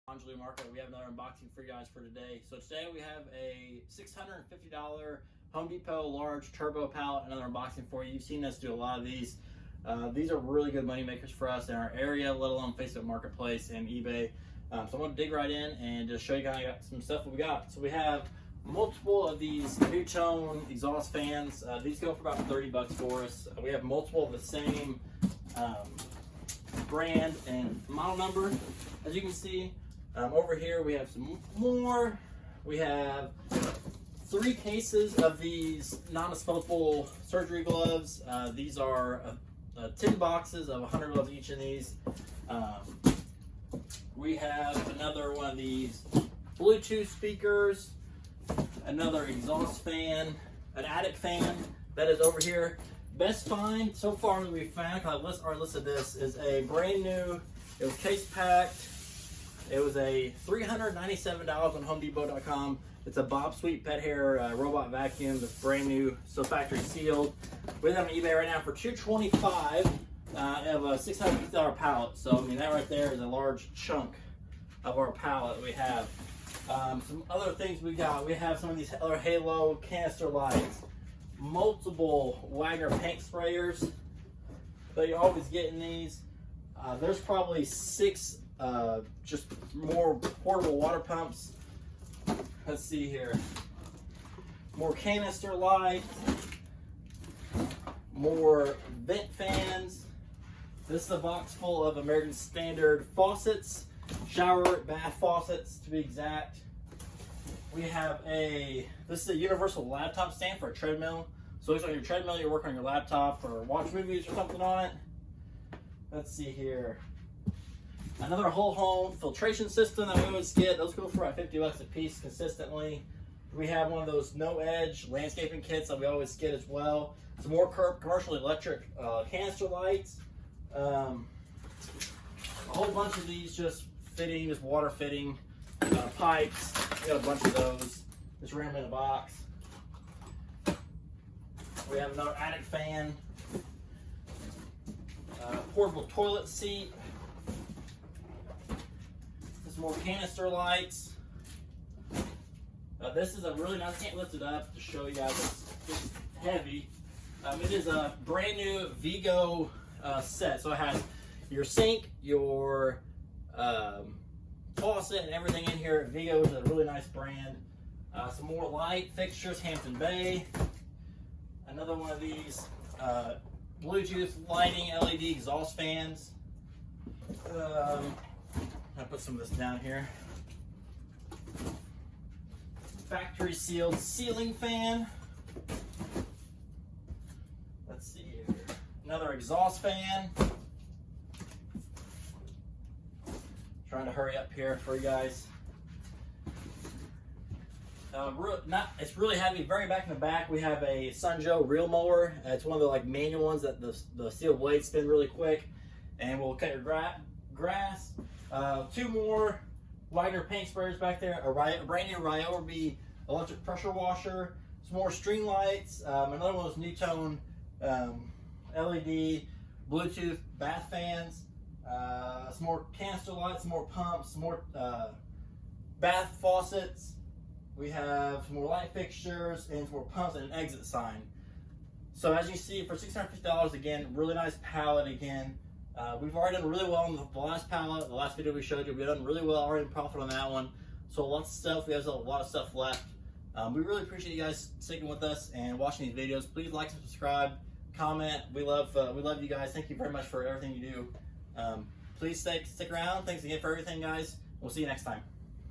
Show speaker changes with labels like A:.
A: Market. We have another unboxing for you guys for today. So today we have a $650 Home Depot large turbo pallet, another unboxing for you. You've seen us do a lot of these. These are really good money makers for us in our area, let alone Facebook Marketplace and eBay. So I'm going to dig right in and just show you guys some stuff we got. So we have multiple of these new tone exhaust fans. These go for about 30 bucks for us. We have multiple of the same brand and model number, as you can see. Over here we have some more. We have 3 cases of these non-disposable surgery gloves. These are 10 boxes of 100 gloves each in these. We have another one of these Bluetooth speakers, another exhaust fan, an attic fan that is over here. Best find so far that we've found, because our list of this, is a brand new, it was case packed. It was a $397 on HomeDepot.com. It's a Bob Sweet pet hair robot vacuum that's brand new, so factory sealed. We have it on eBay right now for $225 of a $650 pallet. So I mean, that right there is a large chunk of our pallet we have. Some other things we got. We have some of these other Halo canister lights, multiple Wagner paint sprayers that you always get in these. There's probably 6 just more portable water pumps. Let's see here. More canister lights, more vent fans. This is a box full of American Standard faucets, shower bath faucets to be exact. We have this is a universal laptop stand for a treadmill. So it's on your treadmill, you're working on your laptop or watch movies or something on it. Let's see here. Another whole home filtration system that we always get. Those go for about 50 bucks a piece consistently. We have one of those no edge landscaping kits that we always get as well. Some more commercial electric canister lights. A whole bunch of these just water fitting pipes. We got a bunch of those just randomly in a box. We have another attic fan. Portable toilet seat. More canister lights. This is a really nice, I can't lift it up to show you guys, it's heavy. It is a brand new Vigo set. So it has your sink, your faucet, and everything in here. Vigo is a really nice brand. Some more light fixtures, Hampton Bay. Another one of these Bluetooth lighting LED exhaust fans. I'll put some of this down here. Factory sealed ceiling fan. Let's see here. Another exhaust fan. Trying to hurry up here for you guys. It's really heavy. Very back in the back, we have a Sunjo reel mower. It's one of the manual ones that the steel blades spin really quick, and will cut your grass. 2 more Wagner paint sprayers back there. A brand new Ryobi electric pressure washer. Some more string lights. Another one of those new tone LED Bluetooth bath fans. Some more canister lights. Some more pumps. Some more bath faucets. We have some more light fixtures and some more pumps and an exit sign. So as you see, for $650 again, really nice pallet again. We've already done really well on the last pallet, the last video we showed you. We've done really well, already in profit on that one. So lots of stuff, we have a lot of stuff left. We really appreciate you guys sticking with us and watching these videos. Please like and subscribe, comment. We love you guys. Thank you very much for everything you do. Please stick around. Thanks again for everything, guys. We'll see you next time.